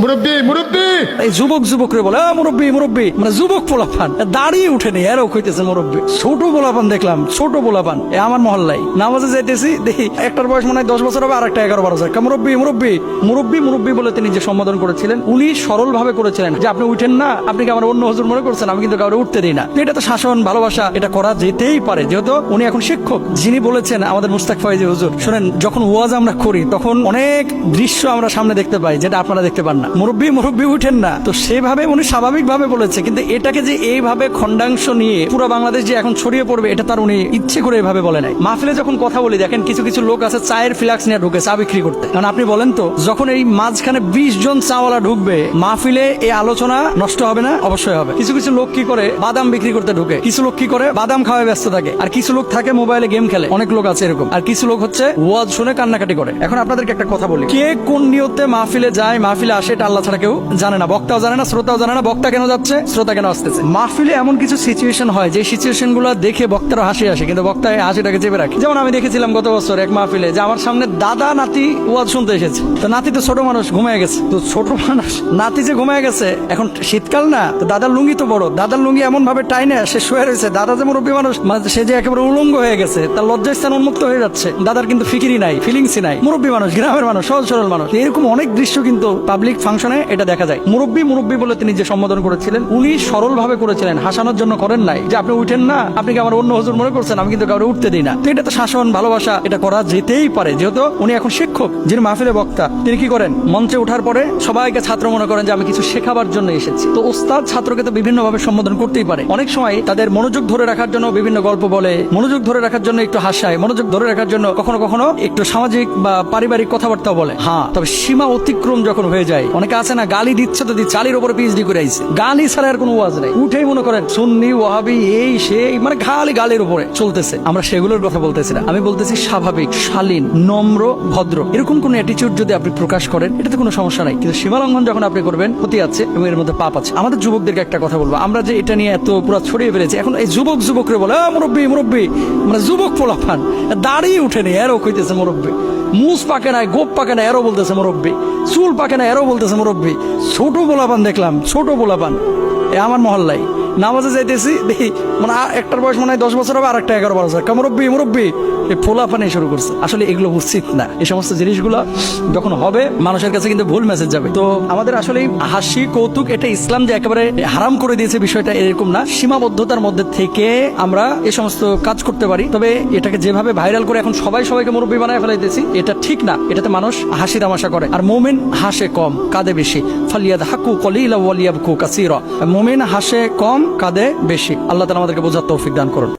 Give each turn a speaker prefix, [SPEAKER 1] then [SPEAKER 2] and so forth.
[SPEAKER 1] মুরব্বী মুরব্বী
[SPEAKER 2] এই যুবক রে বলে মুরব্বী মুরব্বী, মানে যুবক পোলাপান দাঁড়িয়ে উঠেনি এরও কইতেছে মুরব্বী। ছোট পোলাপান দেখলাম, ছোট পোলাপান আমার মহল্লায় নামাজে যাইতেছি, দেখি একটার বয়স মনে হয় 10 বছর হবে, আর একটা 11-12 বছর। মুরব্বী মুরব্বী মুরব্বী মুরব্বী বলে তিনি যে সম্বোধন করেছিলেন, উনি সরল ভাবে করেছিলেন যে আপনি উঠেন না, আপনি কি আমার অন্য হুজুর মনে করছেন, আমি কিন্তু কাউকে উঠতে দিই না। এটা তো শাসন, ভালোবাসা, এটা করা যেতেই পারে, যেহেতু উনি এখন শিক্ষক। যিনি বলেছেন আমাদের মুস্তাক ফয়েজি হুজুর, শুনেন, যখন ওয়াজ আমরা করি তখন অনেক দৃশ্য আমরা সামনে দেখতে পাই যেটা আপনারা দেখতে পান না। মুরব্বী মুরব্বী উঠেন না, তো সেভাবে উনি স্বাভাবিক ভাবে বলেছে, কিন্তু এটাকে যে এইভাবে খণ্ডাংশ নিয়ে পুরো বাংলাদেশ যে এখন ছড়িয়ে পড়বে, এটা তার উনি ইচ্ছে করে এভাবে বলে নাই। মাহফিলে যখন কথা বলি, দেখেন কিছু কিছু লোক আছে চায়ের ফ্লাক্স নিয়ে ঢুকে চা বিক্রি করতে। কারণ আপনি বলেন তো, যখন এই মাঝখানে 20 জন চাওয়ালা ঢুকবে, মাহফিলে এই আলোচনা নষ্ট হবে না? অবশ্যই হবে। কিছু কিছু লোক কি করে বাদাম বিক্রি করতে ঢুকে, কিছু লোক কি করে বাদাম খাওয়ায় ব্যস্ত থাকে, আর কিছু লোক থাকে মোবাইলে গেম খেলে, অনেক লোক আছে এরকম, আর কিছু লোক হচ্ছে ওয়াজ শুনে কান্নাকাটি করে। এখন আপনাদেরকে একটা কথা বলি, কে কোন নিয়তে মাহফিলে যায়, মাহফিলে আসে, এটা আল্লাহ ছাড়া কেউ জানে না। বক্তাও জানে না, শ্রোতাও জানে না। বক্তা কেন যাচ্ছে, শ্রোতা কেন আসতেছে। মাহফিলে এমন কিছু সিচুয়েশন হয় যে সিচুয়েশন গুলো দেখে বক্তারা হাসি আসে, কিন্তু বক্তা এই হাসিটাকে চেপে রাখে। যেমন আমি দেখেছিলাম গত বছর এক মাহফিলে, যে আমার সামনে দাদা নাতি ওয়াজ শুনতে এসেছে, তো নাতি তো ছোট মানুষ, ঘুমিয়ে গেছে। তো ছোট মানুষ নাতি যে ঘুমিয়ে গেছে, এখন শীতকাল না, তো দাদার লুঙ্গি তো বড়, দাদার লুঙ্গি এমন ভাবে টাইনে সে শুয়ে রয়েছে, দাদা যে মুরব্বী মানুষ, মানে সে যে একেবারে উলঙ্গ হয়ে গেছে, তার লজ্জাস্থান উন্মুক্ত হয়ে যাচ্ছে। দাদার কিন্তু ফিকিরি নাই, ফিলিংসই নাই। মুরব্বী মানুষ, গ্রামের মানুষ, সহজ সরল মানুষ। এরকম অনেক দৃশ্য কিন্তু পাবলিক ফাংশনে এটা দেখা যায়। মুরব্বী মুরব্বী বলে তিনি যে সম্বোধন করেছিলেন, উনি সরল ভাবে করেছিলেন, হাসানোর জন্য করেন নাই যে আপনি উঠেন না, আপনি কি আমার অন্য হুজুর মনে করছেন, আমি কিন্তু কাউকে উঠতে দিই না। তো এটা তো শাসন, ভালোবাসা, এটা করা যেতেই পারে, যেহেতু উনি এখন শিক্ষক। যিনি মাহফিলে বক্তা, তিনি কি করেন, মঞ্চে ওঠার পরে সবাইকে ছাত্র মনে করেন যে আমি কিছু শেখাবার জন্য এসেছি। তো ওস্তাদ ছাত্রকে তো বিভিন্ন ভাবে সম্বোধন করতেই পারে। অনেক সময় তাদের মনোযোগ ধরে রাখার জন্য বিভিন্ন গল্প বলে, মনোযোগ ধরে রাখার জন্য একটু হাসায়, মনোযোগ ধরে রাখার জন্য কখনো কখনো একটু সামাজিক বা পারিবারিক কথাবার্তা বলে। হ্যাঁ, তবে সীমা অতিক্রম যখন হয়ে যায়, অনেকে আছে না, গালি দিচ্ছে তো দিচ্ছে, চালির উপরে পিএইচডি করে আইছে, গালি ছাড়া আর কোনো ওয়াজ নেই। উঠেই মনে করেন সুন্নি ওয়াহাবি এই সেই, মানে খালি গালির উপরে চলতেছে। আমরা সেগুলোর কথা বলতেছি না, আমি বলতেছি স্বাভাবিক, শালীন, নম্র, ভদ্র, এরকম কোন অ্যাটিটিউড যদি আপনি প্রকাশ করেন, এটাতে কোনো সমস্যা নাই। কিন্তু সীমা লঙ্ঘন যখন আপনি করবেন, ক্ষতি আছে এবং এর মধ্যে পাপ আছে। আমাদের যুবকদেরকে একটা কথা বলবো, আমরা যে এটা নিয়ে এত পুরো ছড়িয়ে ফেলেছি, এখন এই যুবক রে বলে মুরব্বী মুরব্বী, মানে যুবক পোলাপান দাঁড়িয়ে উঠেনি এরও কইতেছে মুরব্বী। মুস পাকে নাই, গোপ পাকে না, এরও বলতেছে মুরব্বী। চুল পাকে না, এরও বলতেছে মুরব্বী। ছোট পোলাপান দেখলাম, ছোট পোলাপান আমার মহল্লায় নামাজে যাইতেছি, দেখি মানে একটার বয়স মনে হয় 10 বছর হবে, আর একটা 11-12 বছর। মুরব্বী মুরব্বী, এই পোলাপানি শুরু করছে। আসলে এগুলো উচিত না। এই সমস্ত জিনিসগুলো যখন হবে, মানুষের কাছে কিন্তু ভুল মেসেজ যাবে। তো আমাদের আসলে হাসি কৌতুক, এটা ইসলাম যে একেবারে হারাম করে দিয়েছে বিষয়টা এরকম না। সীমাবদ্ধতার মধ্যে থেকে আমরা এই সমস্ত কাজ করতে পারি। তবে এটাকে যেভাবে ভাইরাল করে এখন সবাইকে মুরব্বী বানায় ফেলাইতেছি, এটা ঠিক না। এটাতে মানুষ হাসি তামাশা করে। আর মুমিন হাসে কম, কাঁদে বেশি। ফালিয়াদহাকু কলিলা ওয়ালিয়াবকু কাসীরা। মুমিন হাসে কম, কাঁদে বেশি। আল্লাহ তাআলা আমাদেরকে বোঝার তৌফিক দান করুন।